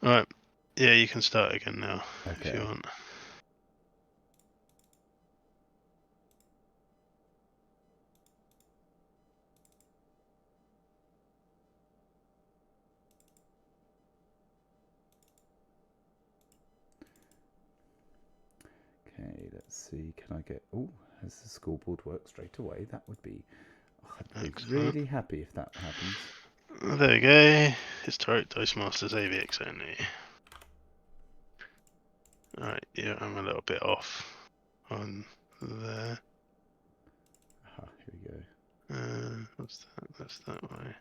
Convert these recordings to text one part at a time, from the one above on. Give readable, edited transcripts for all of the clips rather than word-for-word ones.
Right. Yeah, you can start again now if you Okay. want. Okay, let's see. Can I get... Oh, has the scoreboard work straight away? That would be... I'd be Excellent. really happy if that happens. There we go. Historic Dice Masters AvX only. Alright, yeah, I'm a little bit off on there. Ah, here we go. What's that? That's that way.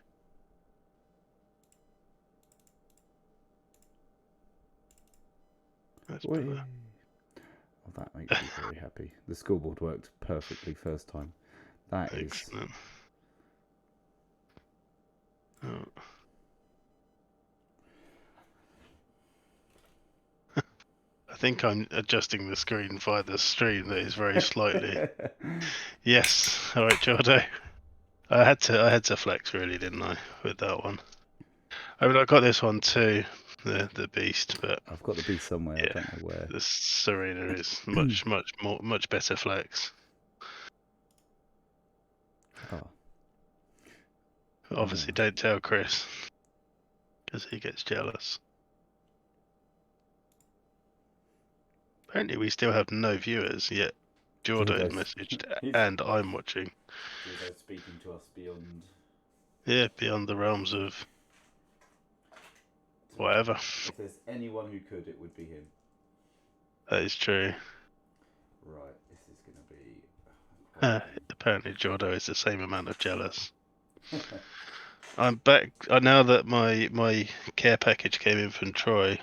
That's Whee! better. Oh, that makes me very happy. The scoreboard worked perfectly first time. That is... Excellent. Oh. I think I'm adjusting the screen via the stream that is very slightly. Yes. Alright, Jordo. I had to flex really, didn't I, with that one? I mean, I got this one too, the beast, but I've got the beast somewhere. yeah, I don't know where. the Serena is much better flex. Oh. Obviously, don't tell Chris, because he gets jealous. Apparently, we still have no viewers yet. Jordo's messaged, and I'm watching. Jordo's speaking to us beyond... Yeah, beyond the realms of whatever. If there's anyone who could, it would be him. That is true. Right, this is going to be... Apparently, Jordo is the same amount of jealous. I'm back now that my care package came in from Troy.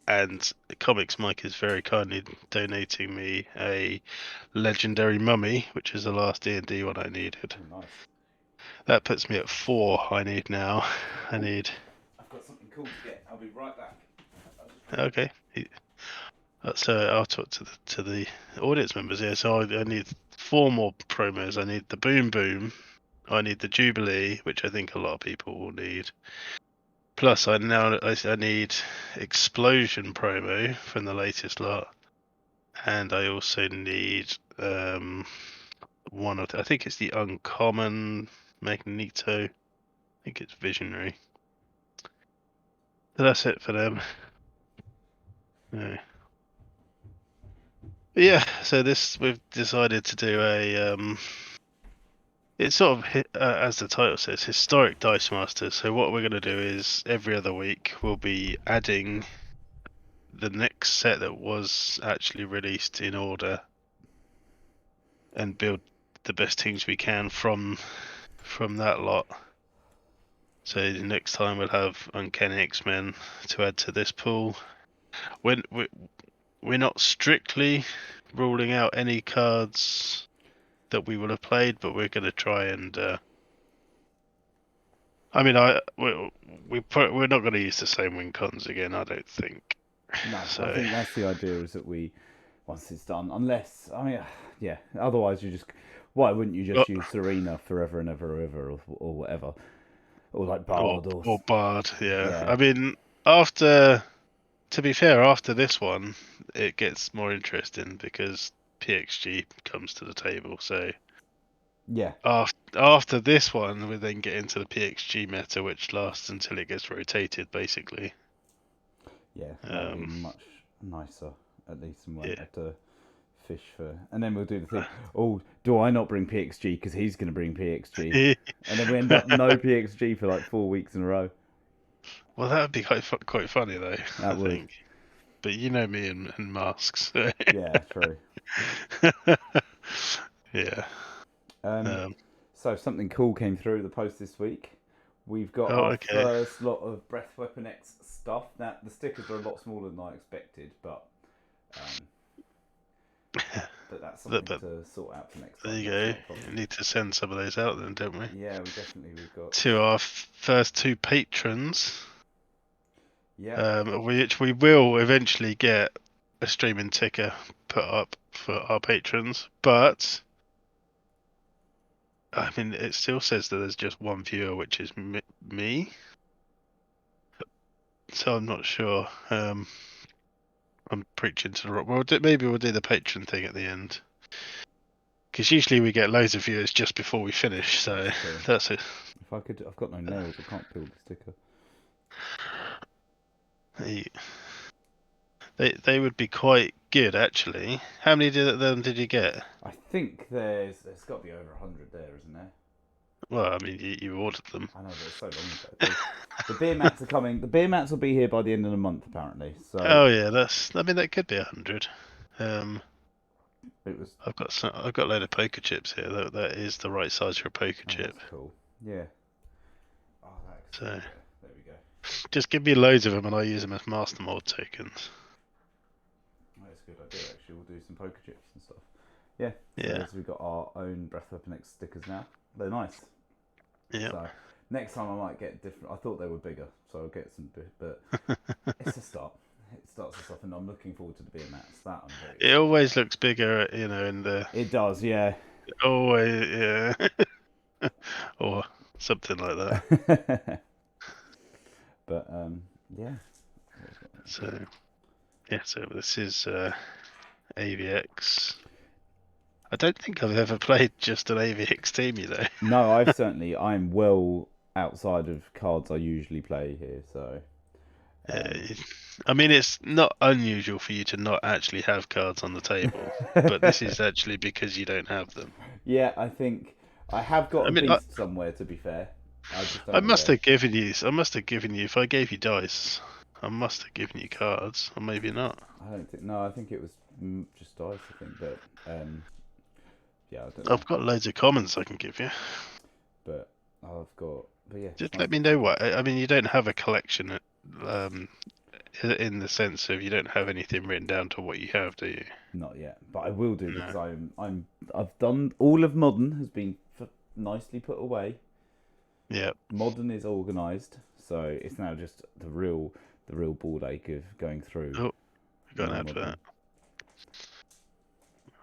And Comics Mike is very kindly donating me a legendary mummy, which is the last D&D one I needed. Oh, nice. That puts me at 4. I need now. I've got something cool to get. I'll be right back. Okay. So I'll talk to the audience members here. So I need 4 more promos. I need the Boom Boom. I need the Jubilee, which I think a lot of people will need. Plus, I need Explosion promo from the latest lot, and I also need one of I think it's the Uncommon Magneto. I think it's Visionary. So that's it for them. Yeah. So we've decided to do a it's sort of as the title says, historic Dice Masters. So what we're going to do is every other week we'll be adding the next set that was actually released in order and build the best teams we can from that lot. So next time we'll have Uncanny X-Men to add to this pool. We're not strictly ruling out any cards that we will have played, but we're going to try and. I mean, we're not going to use the same win cons again. I don't think. No, So, I think that's the idea. Is that once it's done, unless yeah. Otherwise, why wouldn't you just use Serena forever and ever, or whatever, or like Bard or Bard? Yeah. Yeah. I mean, to be fair, after this one, it gets more interesting because PXG comes to the table. So yeah. After this one, we then get into the PXG meta, which lasts until it gets rotated, basically. Yeah, that'll be much nicer, at least, and won't have to fish for. And then we'll do the thing. Oh, do I not bring PXG because he's going to bring PXG, and then we end up no PXG for like 4 weeks in a row. Well, that would be quite funny though. That I think. But you know me and masks. So. Yeah, true. Yeah. So something cool came through the post this week. We've got our first lot of Breath Weapon X stuff. Now the stickers are a lot smaller than I expected, but that's something to sort out for next time. There you go. We need to send some of those out then, don't we? Yeah, we've got to our first 2 patrons. Yeah. Which we will eventually get a streaming ticker put up for our patrons, but I mean, it still says that there's just one viewer, which is me. so I'm not sure. I'm preaching to the rock. Well, maybe we'll do the patron thing at the end. Because usually we get loads of viewers just before we finish, so that's it. If I could, I've got no nails. I can't peel the sticker. They would be quite good actually. How many did you get? I think there's got to be over 100 there, isn't there? Well, I mean, you ordered them. I know, but it's so long ago. The beer mats are coming. The beer mats will be here by the end of the month, apparently. So. Oh yeah, I mean, that could be 100. It was. I've got a load of poker chips here. That is the right size for a poker chip. That's cool. Yeah. Oh, so there we go. Just give me loads of them, and I use them as master mold tokens. That's a good idea. Actually, we'll do some poker chips and stuff. Yeah. Yeah. So we've got our own Breath Weapon X stickers now. They're nice. Yeah. So next time I might get different. I thought they were bigger, so I'll get some. But it's a start. It starts us off, and I'm looking forward to the beer mats. That I'm very. It always looks bigger, in the. It does, yeah. Always, yeah. Or something like that. But yeah. So this is AvX. I don't think I've ever played just an AvX team, No, I'm well outside of cards I usually play here, so. I mean, it's not unusual for you to not actually have cards on the table, but this is actually because you don't have them. Yeah, I think I have got a beast somewhere. To be fair, I must have given you. If I gave you dice, I must have given you cards, or maybe not. I don't think. No, I think it was just dice. I think, but yeah, I don't know. I've got loads of commons I can give you. But yeah. Just let me know what. I mean, you don't have a collection, in the sense of you don't have anything written down to what you have, do you? Not yet, but I will do because I've done all of modern has been nicely put away. Yeah. Modern is organised, so it's now just the real ball ache of going through. Oh, I got an advert.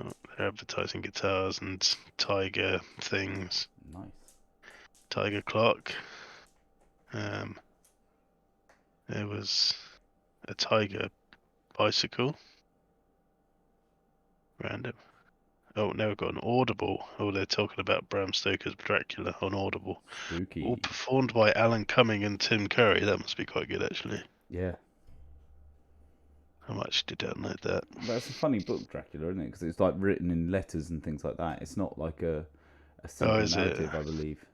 Oh, they're advertising guitars and Tiger things. Nice. Tiger clock. There was a Tiger bicycle. Random. Oh, now we've got an Audible. Oh, they're talking about Bram Stoker's Dracula on Audible. Spooky. All performed by Alan Cumming and Tim Curry. That must be quite good, actually. Yeah. I might actually download that. That's a funny book, Dracula, isn't it? Because it's like written in letters and things like that. It's not like a simple narrative, I believe.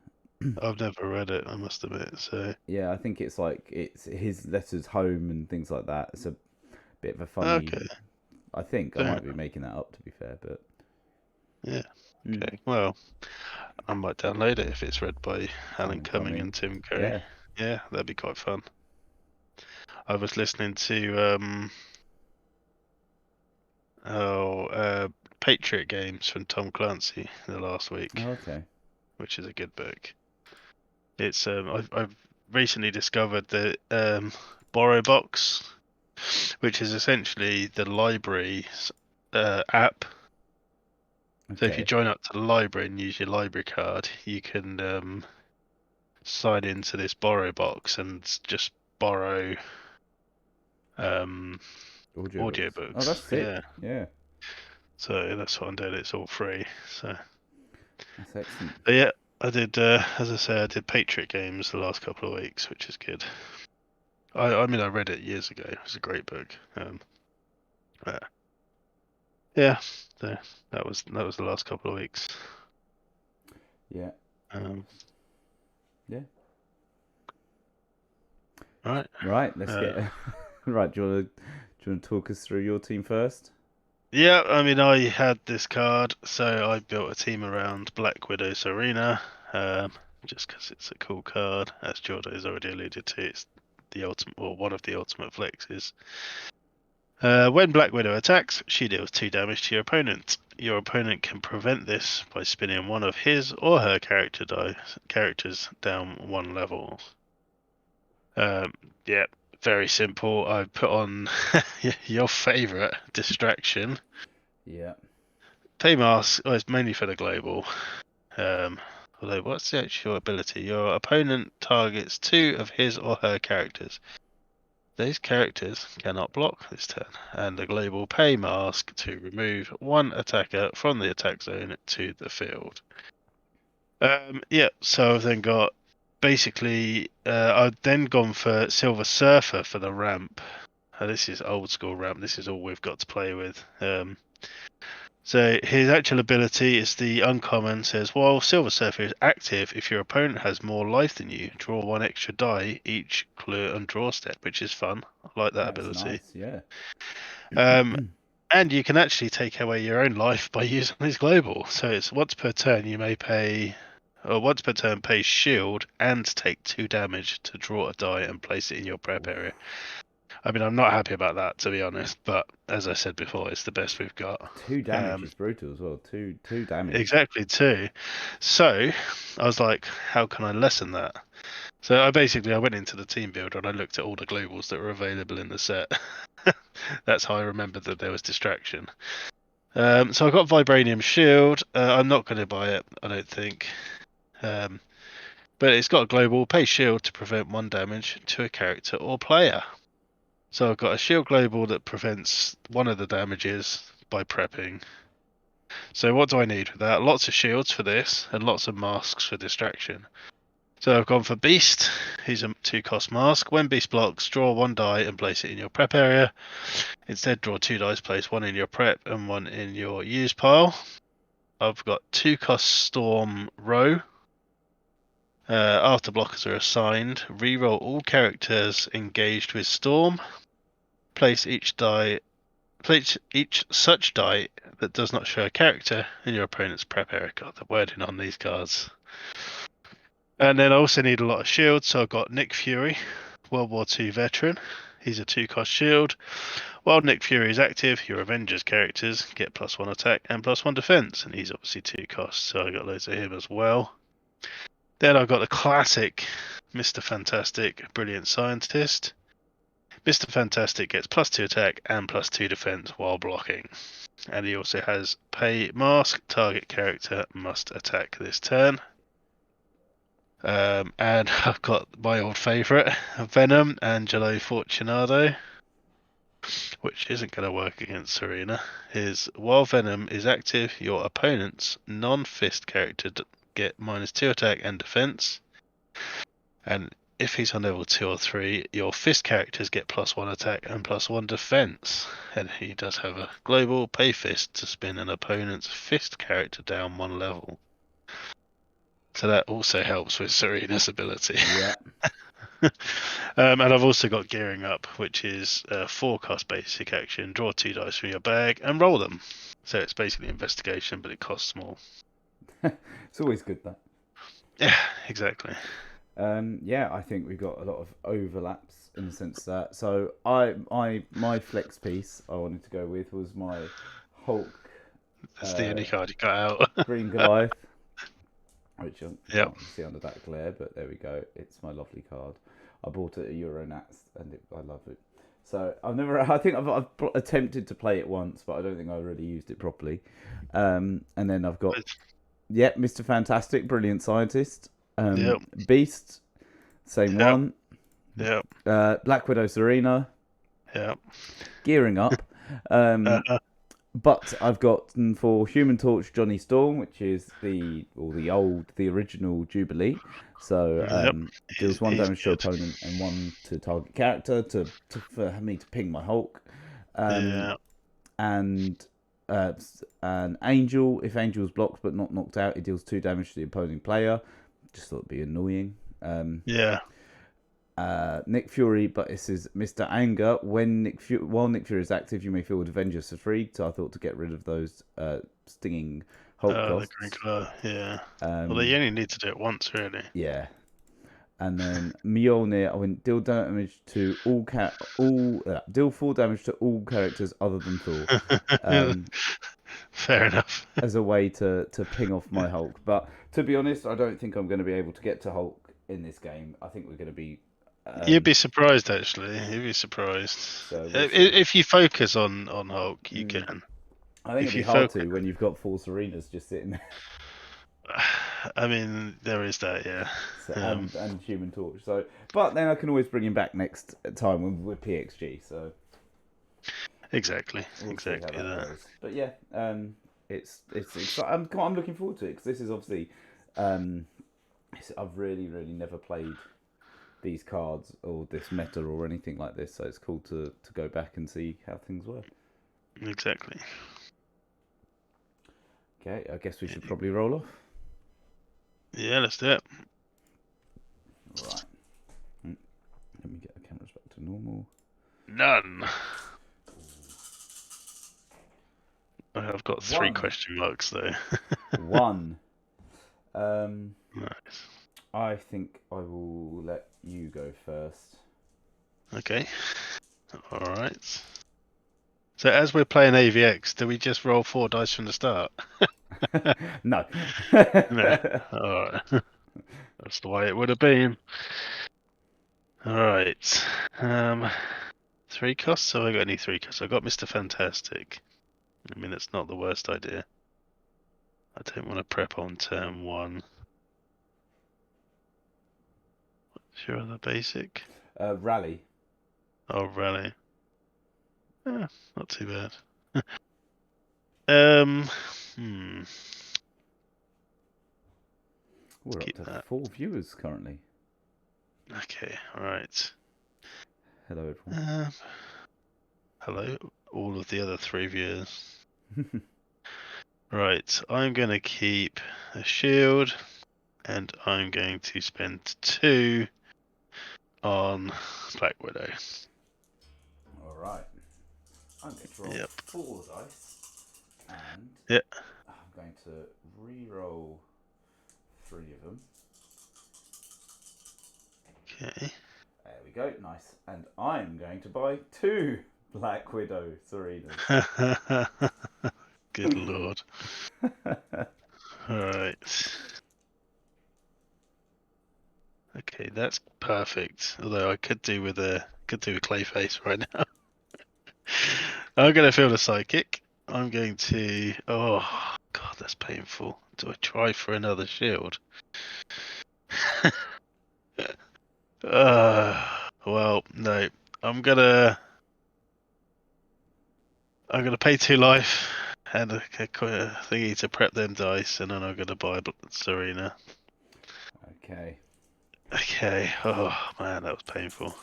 I've never read it, I must admit. So yeah, I think it's his letters home and things like that. It's a bit of a funny. Okay. I think I might be making that up, to be fair, but yeah. Okay. Well, I might download it if it's read by Alan Cumming and Tim Curry. Yeah, that'd be quite fun. I was listening to Patriot Games from Tom Clancy the last week. Okay. Which is a good book. It's I've recently discovered the Borrow Box, which is essentially the library app. Okay. So if you join up to the library and use your library card, you can sign into this Borrow Box and just borrow audiobooks. Oh, that's sick. Yeah. So that's what I'm doing. It's all free. So that's excellent. But yeah, I did. As I say, I did Patriot Games the last couple of weeks, which is good. I mean, I read it years ago. It was a great book. Yeah, so that was the last couple of weeks. Yeah. Yeah. Right. Let's get. Right. Do you want to talk us through your team first? Yeah, I mean, I had this card, so I built a team around Black Widow Serena, just because it's a cool card. As Jordan has already alluded to, it's the ultimate, or one of the ultimate flexes. When Black Widow attacks, she deals 2 damage to your opponent. Your opponent can prevent this by spinning one of his or her characters down 1 level. Yeah, very simple. I put on your favourite distraction. Yeah. Pay mask. It's mainly for the global. Although, what's the actual ability? Your opponent targets 2 of his or her characters. These characters cannot block this turn, and a global pay mask to remove one attacker from the attack zone to the field. Yeah, so I've then got basically, I've then gone for Silver Surfer for the ramp. This is old school ramp. This is all we've got to play with. So his actual ability is the uncommon. Says while Silver Surfer is active, if your opponent has more life than you, draw one extra die each clue and draw step, which is fun. I like that That's ability. nice, yeah. And you can actually take away your own life by using his global. So it's once per turn you may pay, or once per turn pay shield and take 2 damage to draw a die and place it in your prep area. I mean, I'm not happy about that, to be honest, but as I said before, it's the best we've got. 2 damage is brutal as well. Two damage. Exactly, 2. So I was like, how can I lessen that? So I went into the team builder and I looked at all the globals that were available in the set. That's how I remembered that there was distraction. So I got Vibranium Shield. I'm not going to buy it, I don't think. But it's got a global pay shield to prevent 1 damage to a character or player. So I've got a shield global that prevents 1 of the damages by prepping. So what do I need for that? Lots of shields for this and lots of masks for distraction. So I've gone for Beast. He's a 2-cost mask. When Beast blocks, draw 1 die and place it in your prep area. Instead, draw 2 dice, place 1 in your prep and 1 in your use pile. I've got 2-cost Storm Row. After blockers are assigned, reroll all characters engaged with Storm. Place each such die that does not show a character in your opponent's prep area. God, the wording on these cards. And then I also need a lot of shields, so I've got Nick Fury, World War II veteran. He's a 2-cost shield. While Nick Fury is active, your Avengers characters get +1 attack and +1 defense, and he's obviously 2 costs, so I got loads of him as well. Then I've got the classic Mr. Fantastic, Brilliant Scientist. Mr. Fantastic gets +2 attack and +2 defense while blocking. And he also has Pay Mask, target character must attack this turn. And I've got my old favourite, Venom, Angelo Fortunato, which isn't going to work against Serena. Is while Venom is active, your opponent's non-fist character get -2 attack and defense. And if he's on level 2 or 3, your fist characters get +1 attack and +1 defense. And he does have a global pay fist to spin an opponent's fist character down 1 level. So that also helps with Serena's ability. Yeah. And I've also got Gearing Up, which is a 4-cost basic action. Draw 2 dice from your bag and roll them. So it's basically investigation, but it costs more. It's always good, that. Yeah, exactly. Yeah, I think we've got a lot of overlaps in the sense that. So my flex piece I wanted to go with was my Hulk. That's the only card you got out. Green Goliath, which you Yep. can't see under that glare, but there we go. It's my lovely card. I bought it at Euronats, and I love it. So I think I've attempted to play it once, but I don't think I really used it properly. And then I've got, Mr. Fantastic, Brilliant Scientist. Beast, same one. Yep. Black Widow Serena. Yep. Gearing Up. But I've got for Human Torch Johnny Storm, which is the original Jubilee. So deals 1 damage to opponent and 1 to target character for me to ping my Hulk. And an Angel, if Angel's blocked but not knocked out, it deals 2 damage to the opposing player. Just thought it'd be annoying. Nick Fury, but this is Mr. Anger. While Nick Fury is active, you may field Avengers for free. So I thought to get rid of those stinging Hulk costs. The green colour, yeah. Well, you only need to do it once, really. Yeah. And then Mjolnir, I went deal damage to deal 4 damage to all characters other than Thor. Fair enough. As a way to ping off my Hulk. But to be honest, I don't think I'm going to be able to get to Hulk in this game. I think we're going to be... You'd be surprised, actually. You'd be surprised. So if you focus on Hulk, you can. I think it'd be hard to when you've got 4 Serenas just sitting there. I mean, there is that, yeah. So, and Human Torch. So, but then I can always bring him back next time with PXG. So Exactly, we'll see how exactly that that. goes. But yeah, it's exciting. I'm looking forward to it because this is obviously um, I've really never played these cards or this meta or anything like this. So it's cool to go back and see how things were. Exactly. Okay, I guess we should probably roll off. Yeah, let's do it. Right. Let me get the cameras back to normal. None. I've got 3 One. question marks though. One. Um, Nice. I think I will let you go first. Okay. All right. So as we're playing AvX, do we just roll 4 dice from the start? No. No. All right. That's the way it would have been. All right. 3 costs. So I got any 3 costs? I got Mr. Fantastic. I mean, it's not the worst idea. I don't want to prep on turn 1. What's your other basic? Rally. Oh, rally. Not too bad. Um, hmm. We're up Keep to that. 4 viewers currently. Okay, alright. Hello, everyone. Hello, all of the other 3 viewers. Right, I'm going to keep a shield, and I'm going to spend 2 on Black Widow. Alright. I'm going to roll Yep. 4 dice. And Yep. I'm going to re-roll 3 of them. Okay. There we go, nice. And I'm going to buy 2 Black Widow Serenas. Good lord. Alright. Okay, that's perfect. Although I could do with a Clayface right now. I'm gonna feel the psychic. I'm going to. Oh god, that's painful. Do I try for another shield? Well, no. I'm gonna. I'm gonna pay 2 life and a thingy to prep them dice, and then I'm gonna buy Serena. Okay. Okay. Oh man, that was painful.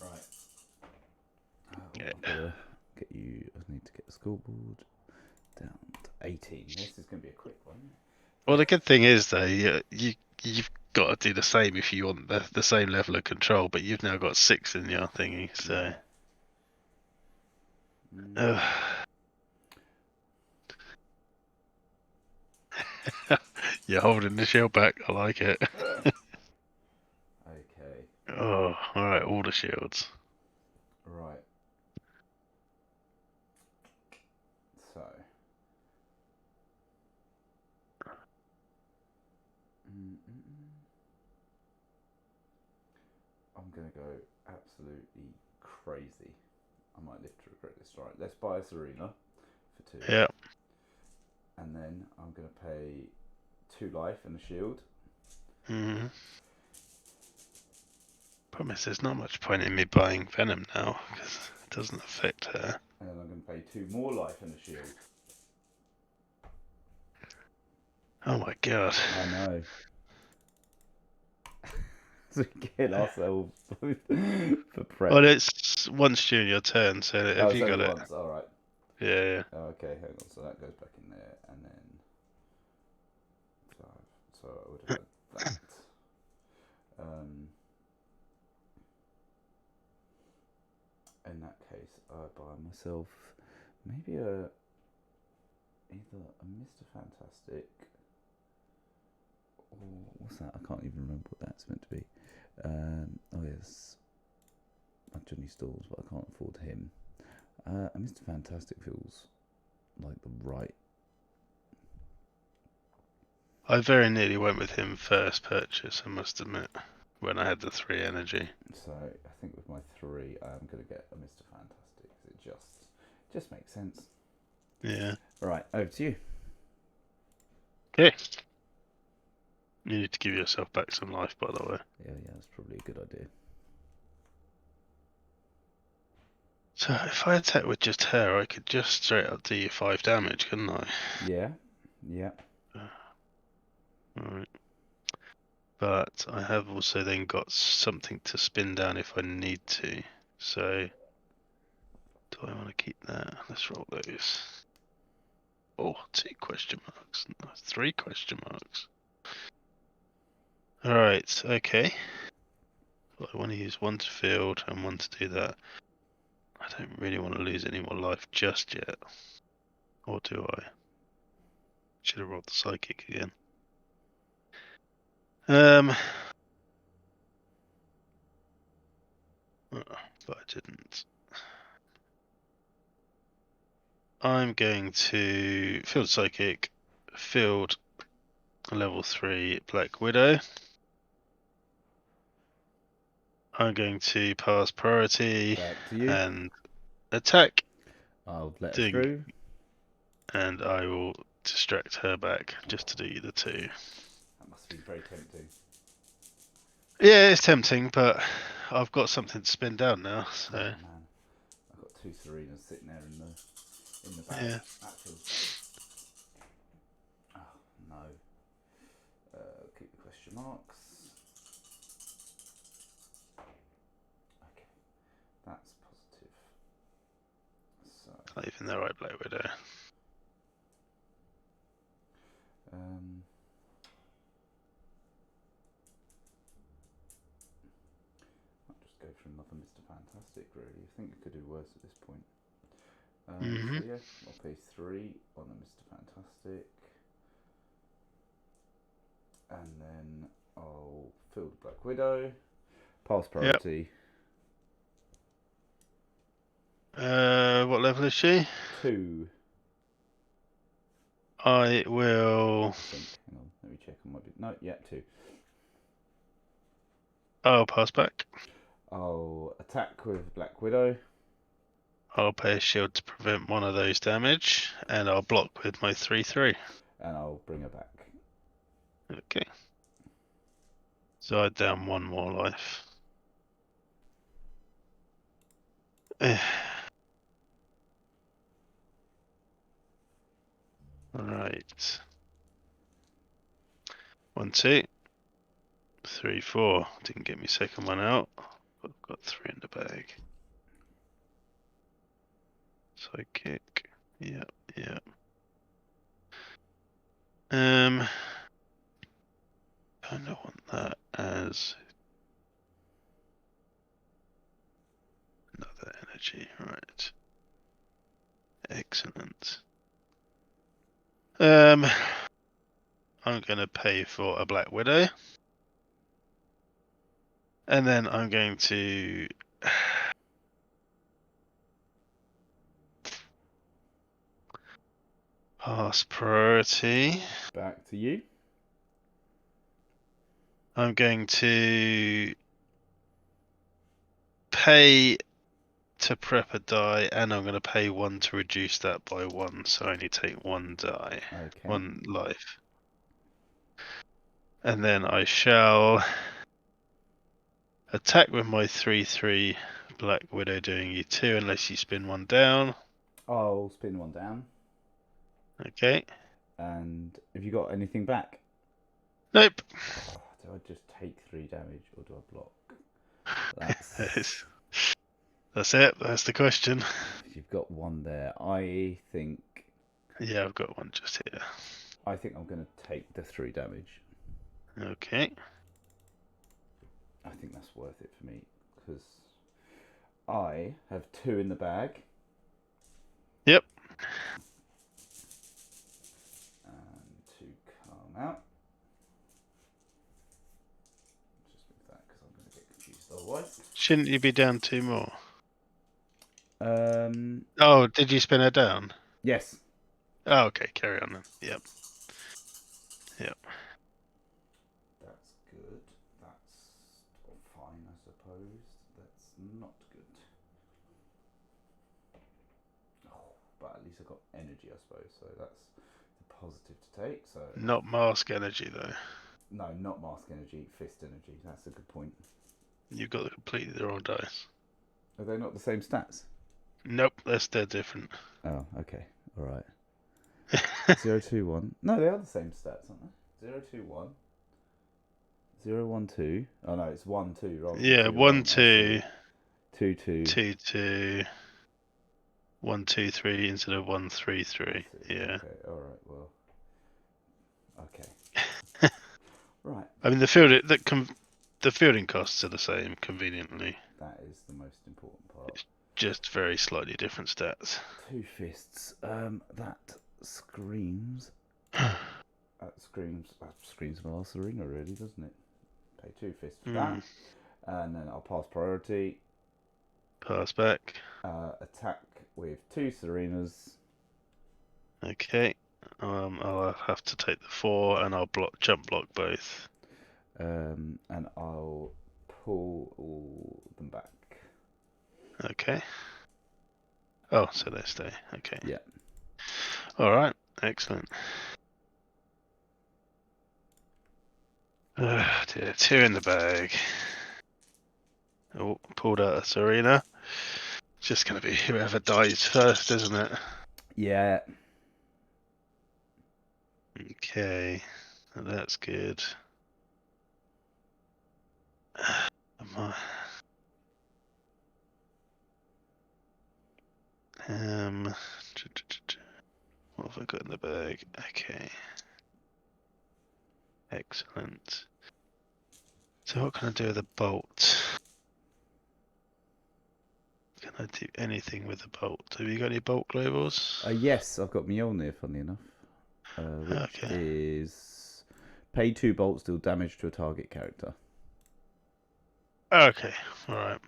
Right. Oh, Yeah. I've got to get you. I need to get the scoreboard down to 18. This is going to be a quick one. Well, the good thing is though, you've got to do the same if you want the same level of control, but you've now got 6 in your thingy, so. Yeah. You're holding the shield back. I like it. Okay. Oh, all right, all the shields. Right. So. I'm going to go absolutely crazy. I might live to regret this. Right. Let's buy a Serena for 2. Yeah. And then I'm going to pay 2 life and a shield. Mm-hmm. Problem is, there's not much point in me buying Venom now because it doesn't affect her. And then I'm going to pay 2 more life and a shield. Oh my god. I know. So we get ourselves for prep. Well, it's once during your turn, so Oh, have it's you only got it? once. All right. Yeah. Okay, hang on. So that goes back in there, and then 5. So I would have had that. In that case, I buy myself maybe either a Mr. Fantastic or what's that? I can't even remember what that's meant to be. Oh yes, my Johnny Stalls, but I can't afford him. A Mr. Fantastic feels like the right. I very nearly went with him first purchase, I must admit, when I had the 3 energy. So I think with my 3, I'm going to get a Mr. Fantastic. It just makes sense. Yeah. All right, over to you. Okay. You need to give yourself back some life, by the way. Yeah, that's probably a good idea. So if I attack with just her, I could just straight up do you 5 damage, couldn't I? Yeah. Alright. But I have also then got something to spin down if I need to. So, do I want to keep that? Let's roll those. Oh, 2 question marks. No, 3 question marks. Alright, okay. Well, I want to use 1 to field and 1 to do that. I don't really want to lose any more life just yet. Or do I? Should have rolled the psychic again. But I didn't. I'm going to field psychic, field level 3 Black Widow. I'm going to pass priority Back to you. and attack. I'll let her through. And I will distract her back just to do the 2. That must be very tempting. Yeah, it's tempting, but I've got something to spin down now, so. Oh, man. I've got 2 Serenas sitting there in the bag. Yeah. That feels... Oh, no. Keep the question marks. Okay. That's positive. So... Not even the right Black Widow. I'll just go for another Mr. Fantastic, really. I think I could do worse at this point. Mm-hmm. So yeah, I'll pay 3 on a Mr. Fantastic. And then I'll field Black Widow. Pass priority. Yep. What level is she? 2. I will... I think. Hang on, let me check. I might be... No, yeah, 2. I'll pass back. I'll attack with Black Widow. I'll pay a shield to prevent one of those damage, and I'll block with my 3/3. And I'll bring her back. Okay. So I down 1 more life. Alright. 1, 2, 3, 4. Didn't get me second one out. I've got 3 in the bag. Psychic. Yep. I don't want that as another energy, right? Excellent. I'm gonna pay for a Black Widow. And then I'm going to pass priority. Back to you. I'm going to pay to prep a die, and I'm going to pay 1 to reduce that by 1, so I only take 1 die, Okay. 1 life. And then I shall attack with my 3/3 Black Widow, doing you 2 unless you spin 1 down. I'll spin 1 down. Okay. And have you got anything back? Nope. Oh, do I just take 3 damage or do I block? That's it. That's the question. You've got 1 there. I think... Yeah, I've got 1 just here. I think I'm going to take the 3 damage. Okay. I think that's worth it for me because I have 2 in the bag. Yep. And 2 come out. Just move that because I'm going to get confused otherwise. Shouldn't you be down 2 more? Um. Oh, did you spin her down? Yes. Oh, okay. Carry on then. Yep. That's good. That's fine, I suppose. That's not good. Oh, but at least I've got energy, I suppose. So that's the positive to take. So Not mask energy though. No, not mask energy, fist energy. That's a good point. You've got the completely wrong dice. Are they not the same stats? Nope, they're different. Oh, okay. All right. 0, 2, 1. No, they are the same stats, aren't they? 0, 2, 1. 0, 1, 2. Oh no, it's 1, 2 rather than Yeah, 2, 1, 1. I see. 2, 2, 2. 2, 2, 1, 2, 3 instead of 1, 3, I 3. see. Yeah. Okay. All right. Well. Okay. Right. I mean, the fielding costs are the same, conveniently. That is the most important part. Just very slightly different stats. 2 fists. That screams. That screams Master Arena, really, doesn't it? Pay 2 fists for that, and then I'll pass priority. Pass back. Attack with 2 Serenas. Okay. I'll have to take the 4, and I'll jump block both. And I'll pull all them back. Okay. Oh, so they stay. Okay. Yeah. All right. Excellent. Dear, 2 in the bag. Oh, pulled out a Serena. It's just going to be whoever dies first, isn't it? Yeah. Okay. That's good. What have I got in the bag? Okay. Excellent. So what can I do with a bolt? Can I do anything with a bolt? Have you got any bolt globals? Yes, I've got Mjolnir, funny enough. Which Okay. is pay 2 bolts, deal damage to a target character. Okay. All right.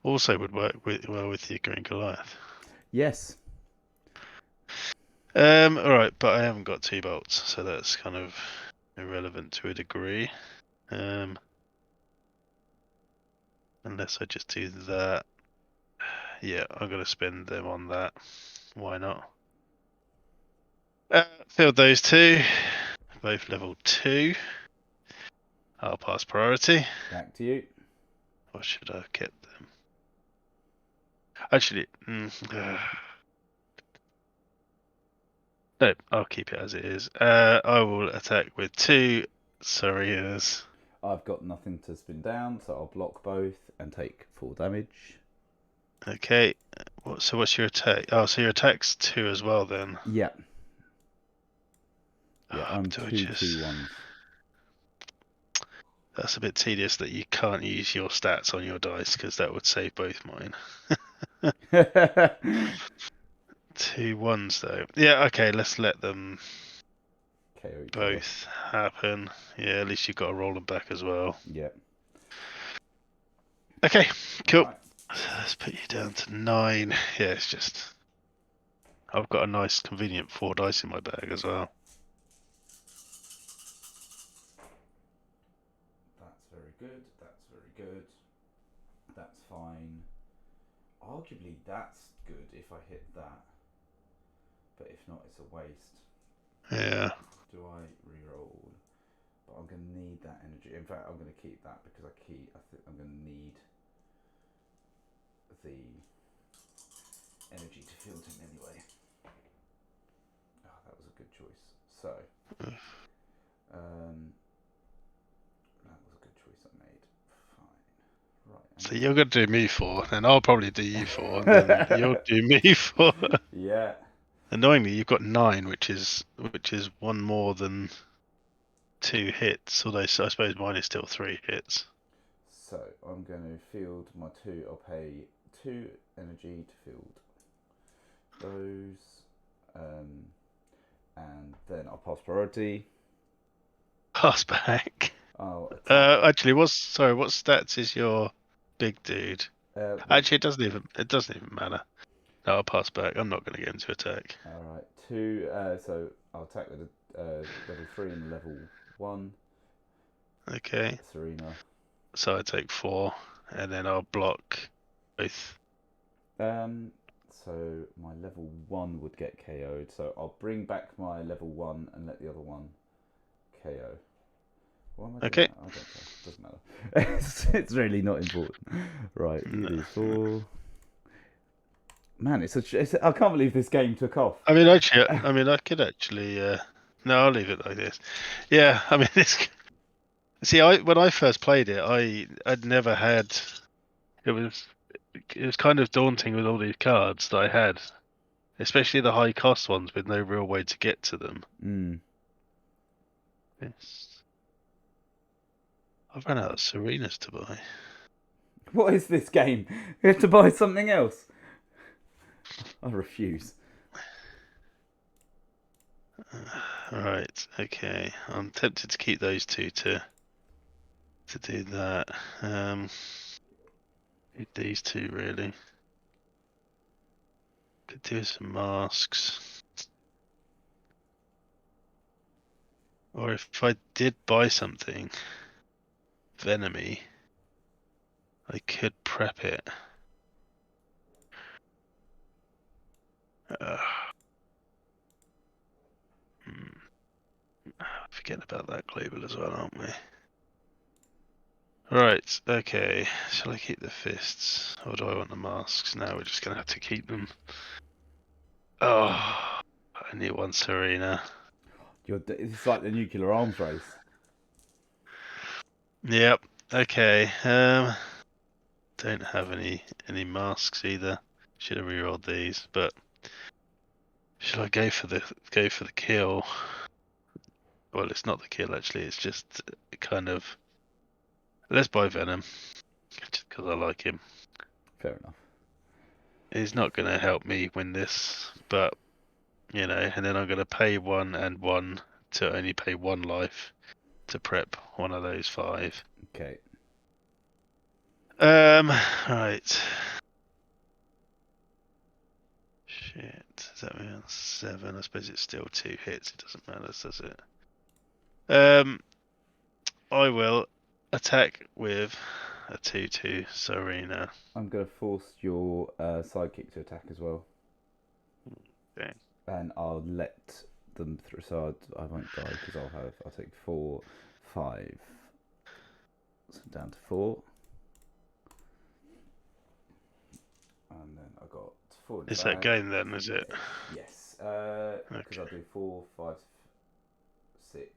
Also would work well with your Green Goliath. Yes. All right, but I haven't got 2 bolts, so that's kind of irrelevant to a degree. Unless I just do that. Yeah, I'm gonna spend them on that. Why not? Filled those 2, both level 2. I'll pass priority. Back to you. Or should I have kept them? Actually, no, I'll keep it as it is. I will attack with 2 Serenas. I've got nothing to spin down, so I'll block both and take 4 damage. Okay. So what's your attack? Oh, so your attack's 2 as well then. Yeah. Yeah, Oh, I'm do I 2 just... 2 1s. That's a bit tedious that you can't use your stats on your dice, because that would save both mine. 2 1s though. Yeah, okay, let's let them KO each other. both happen. Yeah, at least you've got to roll them back as well. Yeah. Okay, cool. Right. Let's put you down to 9. Yeah, it's just... I've got a nice convenient 4 dice in my bag as well. That's very good. That's very good. That's fine. Arguably, that's good if I hit that. But if not, it's a waste. Yeah. Do I re-roll? But I'm going to need that energy. In fact, I'm going to keep that because I think I'm going to need the energy to field him anyway. Oh, that was a good choice. So, that was a good choice I made. Fine. Right. So you're going to do me 4, then I'll probably do you 4, and then you'll do me 4. Yeah. Annoyingly, you've got 9, which is 1 more than 2 hits. Although I suppose mine is still 3 hits. So I'm going to field my 2. I'll pay 2 energy to field those, and then I'll pass priority. Pass back. I'll attack. Actually, what stats is your big dude? Well, Actually, it doesn't even matter. No, I'll pass back. I'm not going to get into attack. all right, 2. So I'll attack with a level 3 and level 1. Okay. Serena. So I take 4, and then I'll block both. So my level 1 would get KO'd. So I'll bring back my level 1 and let the other one KO. Why am I doing Okay. that? I don't care. Doesn't matter. It's really not important. Right, you do 4. Man, I can't believe this game took off. I mean, actually, I could actually. No, I'll leave it like this. Yeah, I mean, see, when I first played it, I'd never had. It was kind of daunting with all these cards that I had, especially the high cost ones with no real way to get to them. Mm. I've run out of Serenas to buy. What is this game? We have to buy something else. I refuse. Right. Okay. I'm tempted to keep those two to do that. Need these two really. Could do some masks. Or if I did buy something Venomy, I could prep it. Forget about that global as well, aren't we? Right, okay. Shall I keep the fists? Or do I want the masks? No, we're just going to have to keep them. Oh, I need one Serena. It's like the nuclear arms race. Yep, okay. Don't have any masks either. Should have rerolled these, but should I go for the kill? Well, it's not the kill actually. It's just kind of. Let's buy Venom, just because I like him. Fair enough. He's not going to help me win this, but and then I'm going to pay 1 and 1 to only pay 1 life to prep one of those 5. Okay. Right. Shit. Does that mean 7? I suppose it's still 2 hits. It doesn't matter, does it? I will attack with a 2/2 Serena. I'm going to force your sidekick to attack as well. Okay. And I'll let them through. So I won't die because I'll take 4, 5. So down to 4. And then I got 4 in Is the that bag. game then, is it? Yes. Because Okay. I'll do 4, 5, 6.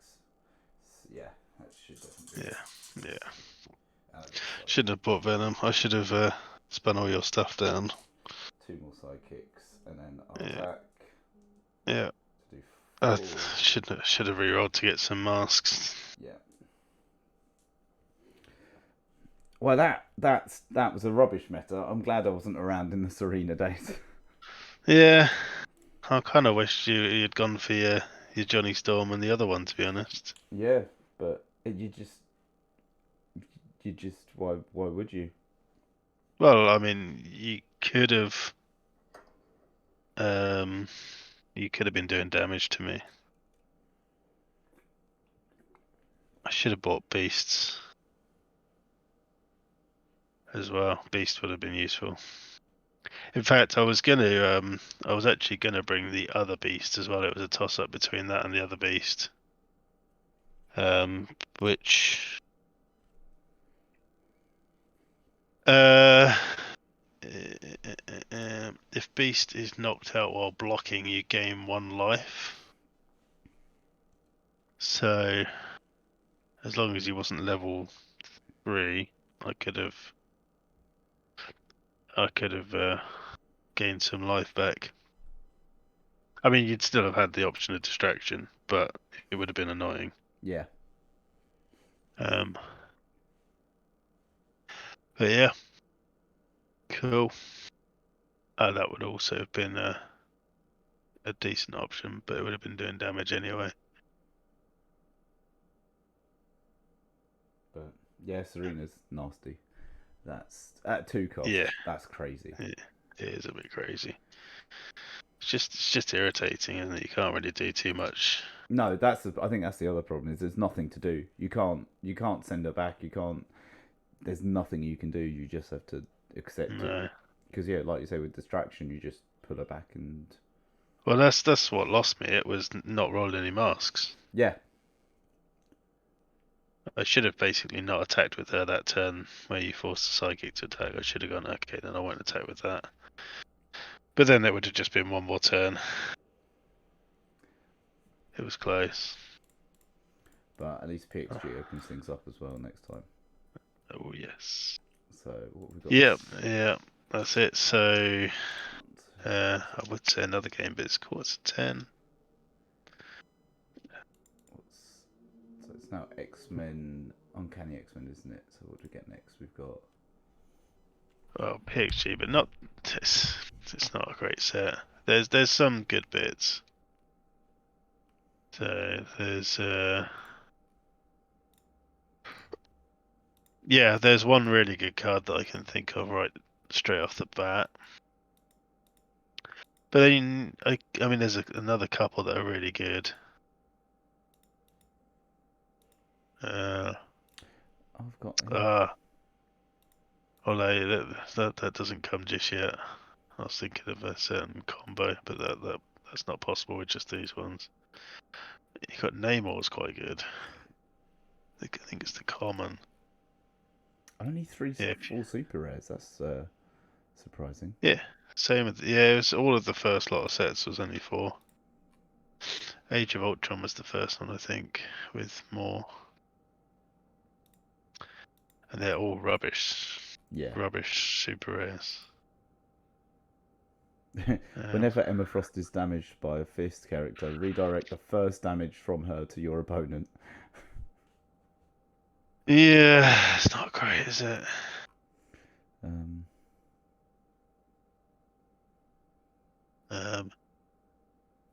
Yeah, that should definitely be. Yeah. Shouldn't have bought Venom. I should have spun all your stuff down. 2 more sidekicks, and then I'll attack. Yeah. Do 4. Should have rerolled to get some masks. Yeah. Well, that was a rubbish meta. I'm glad I wasn't around in the Serena days. Yeah, I kind of wished you'd gone for your Johnny Storm and the other one, to be honest. Yeah, but you just why would you? Well, I mean, you could have been doing damage to me. I should have bought beasts as well. Beast would have been useful. In fact, I was actually gonna bring the other beast as well. It was a toss up between that and the other beast. Which if beast is knocked out while blocking, you gain 1 life. So as long as he wasn't level 3, I could have gained some life back. I mean, you'd still have had the option of distraction, but it would have been annoying. Yeah. But yeah, cool. That would also have been a decent option, but it would have been doing damage anyway. But yeah, Serena's nasty. That's at 2 cost. Yeah, that's crazy. It is a bit crazy. It's just irritating, isn't it? You can't really do too much. No, I think that's the other problem. Is there's nothing to do. You can't send her back. You can't. There's nothing you can do. You just have to accept it. Because yeah, like you say, with distraction, you just pull her back and. Well, that's what lost me. It was not rolling any masks. Yeah. I should have basically not attacked with her that turn where you forced the psychic to attack. I should have gone, okay, then I won't attack with that. But then there would have just been one more turn. It was close. But at least PXG opens things up as well next time. Oh, yes. So what we got? Yeah, that's it. So I would say another game, but it's quarter to 10. So it's now X-Men, Uncanny X-Men, isn't it? So what do we get next? We've got PXG, but not. It's not a great set. There's some good bits. So there's yeah, there's one really good card that I can think of right straight off the bat. But then I mean, there's another couple that are really good. I've got. Although that doesn't come just yet. I was thinking of a certain combo, but that's not possible with just these ones. You got Namor's quite good. I think it's the common. Only three Yeah, all super rares. That's surprising. yeah. Same with it was all of the first lot of sets was only 4. Age of Ultron was the first one, I think, with more. And they're all rubbish. Yeah. Rubbish super rares. Whenever Emma Frost is damaged by a fist character, redirect the first damage from her to your opponent. Yeah, it's not great, is it?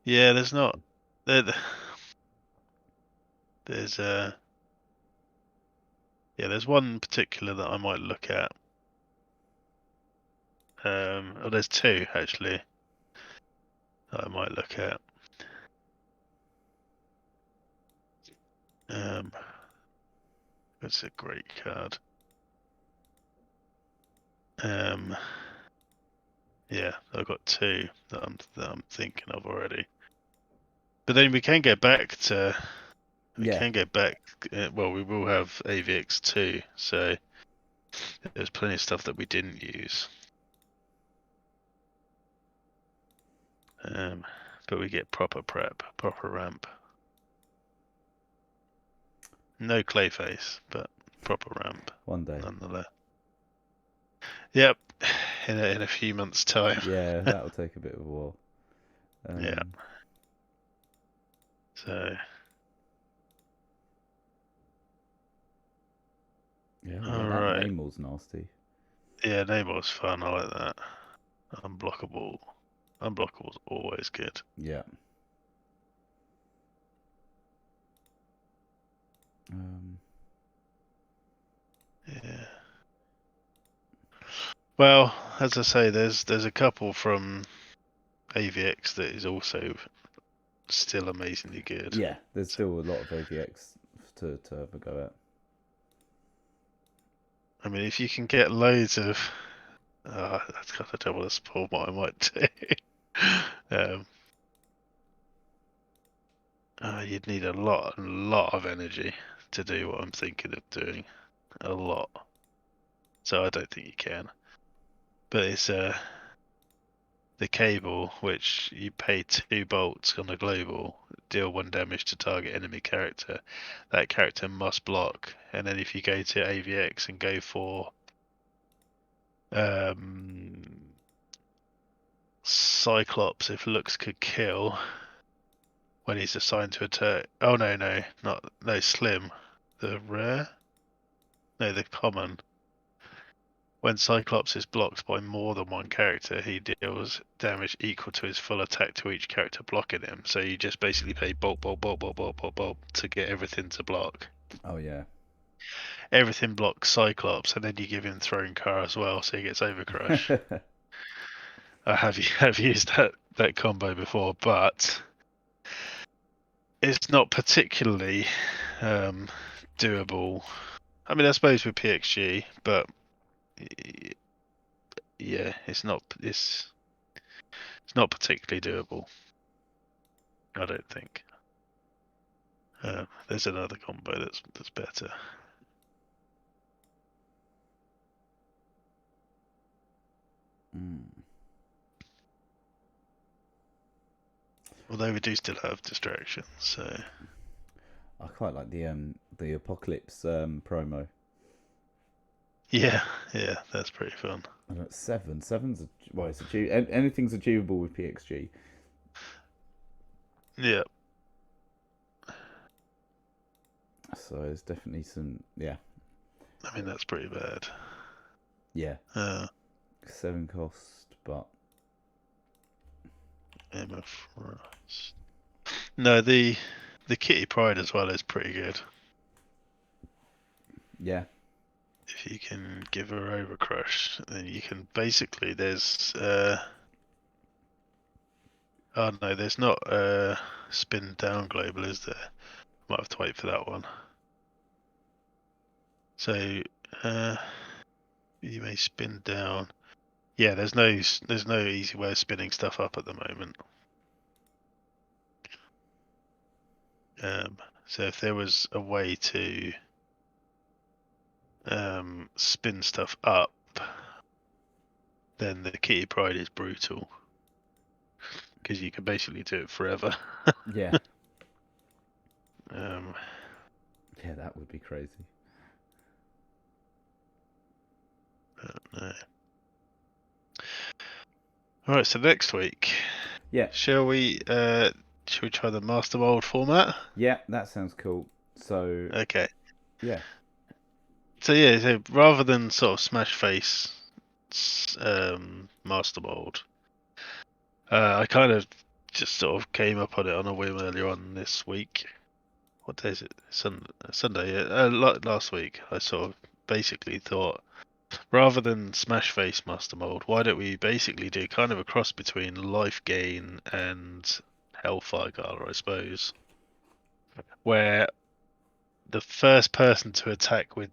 Yeah, there's not. There's yeah, there's one particular that I might look at. There's 2 actually that I might look at. It's a great card. Yeah, I've got 2 that I'm thinking of already. But then we can get back to. We can get back. Well, we will have AvX 2, so there's plenty of stuff that we didn't use. But we get proper prep, proper ramp. No Clayface, but proper ramp. One day. Nonetheless. Yep, in a few months' time. Yeah, that'll take a bit of a while. Yeah. So. Yeah, All that right. Namor's nasty. Yeah, Namor's fun. I like that. Unblockable. Unblockable's always good. Yeah. Yeah. Well, as I say, there's a couple from AvX that is also still amazingly good. Yeah, there's still a lot of AvX to have a go at. I mean, if you can get loads of, that's kind of double as Paul what I might do. You'd need a lot of energy to do what I'm thinking of doing. A lot. So I don't think you can. But it's the cable, which you pay 2 bolts on a global, deal 1 damage to target enemy character. That character must block. And then if you go to AvX and go for Cyclops, if looks could kill when he's assigned to attack. Oh no, Slim. The rare? No, the common. When Cyclops is blocked by more than one character, he deals damage equal to his full attack to each character blocking him. So you just basically pay bolt to get everything to block. Oh yeah. Everything blocks Cyclops, and then you give him Throne Car as well, so he gets Overcrush. I have used that combo before, but it's not particularly doable. I mean, I suppose with PXG, but yeah, it's not particularly doable. I don't think. There's another combo that's better. Although we do still have distractions, so I quite like the Apocalypse promo. yeah, that's pretty fun. And at seven's it's anything's achievable with PXG. Yeah. So there's definitely some, yeah. I mean, that's pretty bad. Yeah. 7 cost, but Emma Frost. No, the Kitty Pryde as well is pretty good. Yeah. If you can give her Overcrush, then you can basically there's oh no, there's not spin down global, is there? Might have to wait for that one. So you may spin down. Yeah, there's no easy way of spinning stuff up at the moment. So if there was a way to spin stuff up, then the Kitty Pryde is brutal because you can basically do it forever. Yeah. um, Yeah, that would be crazy. no. All right, so next week, Yeah. shall we try the master mold format? Yeah, that sounds cool. So Okay. yeah. So rather than sort of smash face master mold, I kind of just sort of came up on it on a whim earlier on this week. What day is it? Sunday. Last week, I sort of basically thought, rather than smash face master mold, why don't we basically do kind of a cross between life gain and Hellfire Gala, I suppose, where the first person to attack with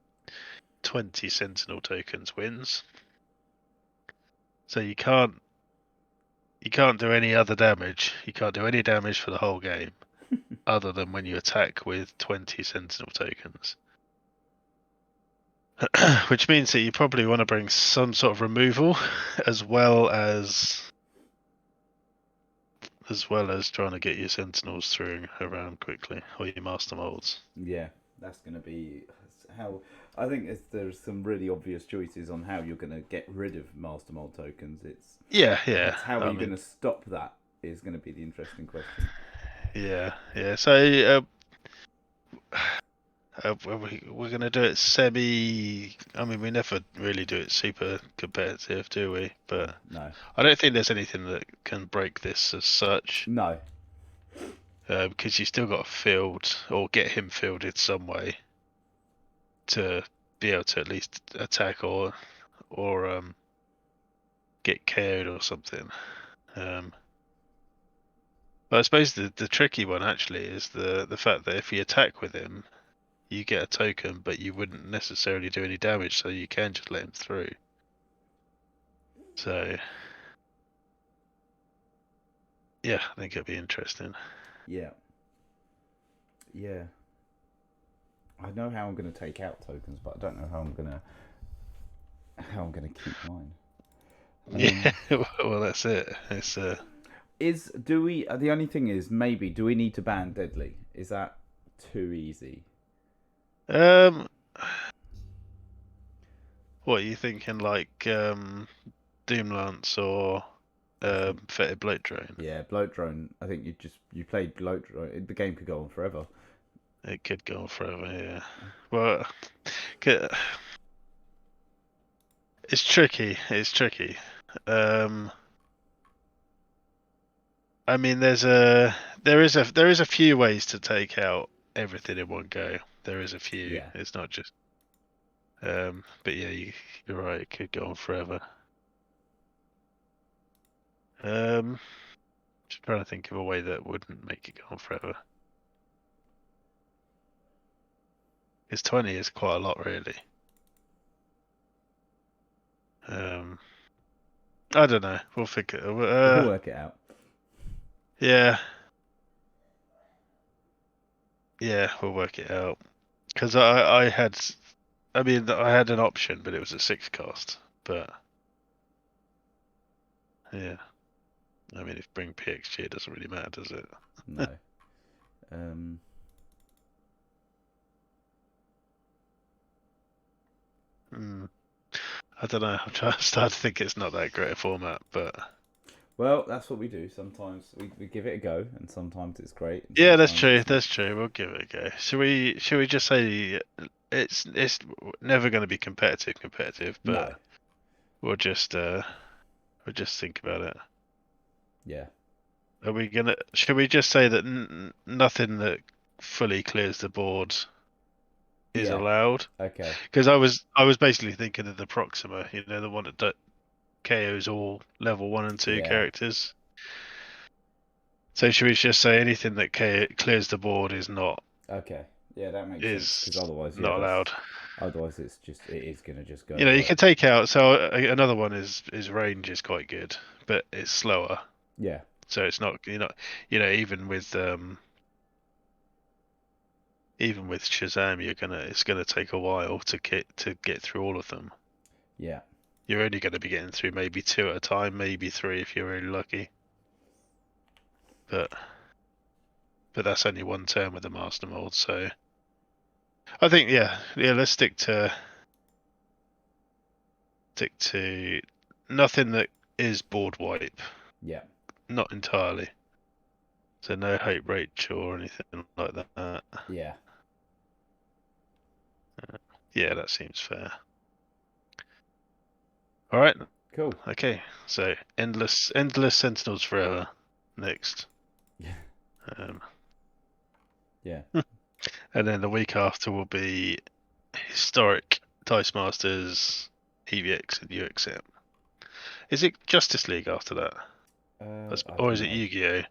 20 Sentinel tokens wins. So you can't do any other damage. You can't do any damage for the whole game, other than when you attack with 20 Sentinel tokens. Which means that you probably want to bring some sort of removal, as well as trying to get your Sentinels through around quickly, or your Master Molds. Yeah, that's going to be how. I think there's some really obvious choices on how you're going to get rid of Master Mold tokens. Yeah. It's how are you going to stop that is going to be the interesting question. Yeah. So we're going to do it semi. I mean, we never really do it super competitive, do we? But no, I don't think there's anything that can break this as such. no. Because you still got to field or get him fielded some way to be able to at least attack or get KO'd or something. But I suppose the tricky one actually is the fact that if you attack with him, you get a token, but you wouldn't necessarily do any damage, so you can just let him through. So yeah, I think it'll be interesting. Yeah. I know how I'm going to take out tokens, but I don't know how I'm going to keep mine. Yeah, well that's it. It's the only thing is maybe do we need to ban Deadly? Is that too easy? What are you thinking, like Doomlance or Fetid Bloat Drone? Yeah, Bloat Drone. I think you played Bloat Drone. The game could go on forever. It could go on forever, yeah. Well, it's tricky. I mean, there is a few ways to take out everything in one go. There is a few. Yeah. It's not just. But yeah, you're right. It could go on forever. Just trying to think of a way that wouldn't make it go on forever. Because 20 is quite a lot, really. I don't know. We'll figure. We'll work it out. Yeah. Yeah, we'll work it out. Because I had, I mean, I had an option, but it was a 6 cost. But yeah, I mean, if bring PXG, it doesn't really matter, does it? No. Um, I don't know. I'm trying to start to think it's not that great a format, but well, that's what we do. Sometimes we give it a go, and sometimes it's great, and yeah, that's sometimes true. it's not. That's true. We'll give it a go. Should we just say it's never going to be competitive, No. but we'll just think about it. Yeah. Are we gonna? Should we just say that nothing that fully clears the board is Yeah. allowed? Okay. Because I was basically thinking of the Proxima, the one that KOs all level 1 and 2 Yeah. characters. So should we just say anything that clears the board is Okay. Yeah, that makes sense. Because otherwise, yeah, not that's allowed? otherwise it is gonna just go. You But can take out. So another one is range is quite good, but it's slower. yeah. So it's not even with Shazam, it's gonna take a while to get through all of them. Yeah. You're only going to be getting through maybe 2 at a time, maybe 3 if you're really lucky. But that's only one turn with the Master Mold, so I think let's stick to nothing that is board wipe, Yeah. not entirely. So no Hope Rachel or anything like that. Yeah. Yeah, that seems fair. All right. Cool. Okay. So endless Sentinels forever. Next. Yeah. Um, Yeah. and then the week after will be historic Dice Masters, AvX, and UXM. Is it Justice League after that? I Or don't is it know. Yu-Gi-Oh?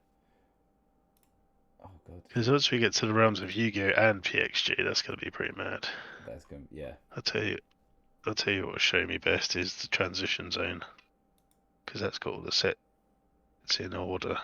Oh god. Because once we get to the realms of Yu-Gi-Oh and PXG, that's going to be pretty mad. That's going. Yeah. I'll tell you. I'll tell you what will show me best is the transition zone, because that's got all the sets in order.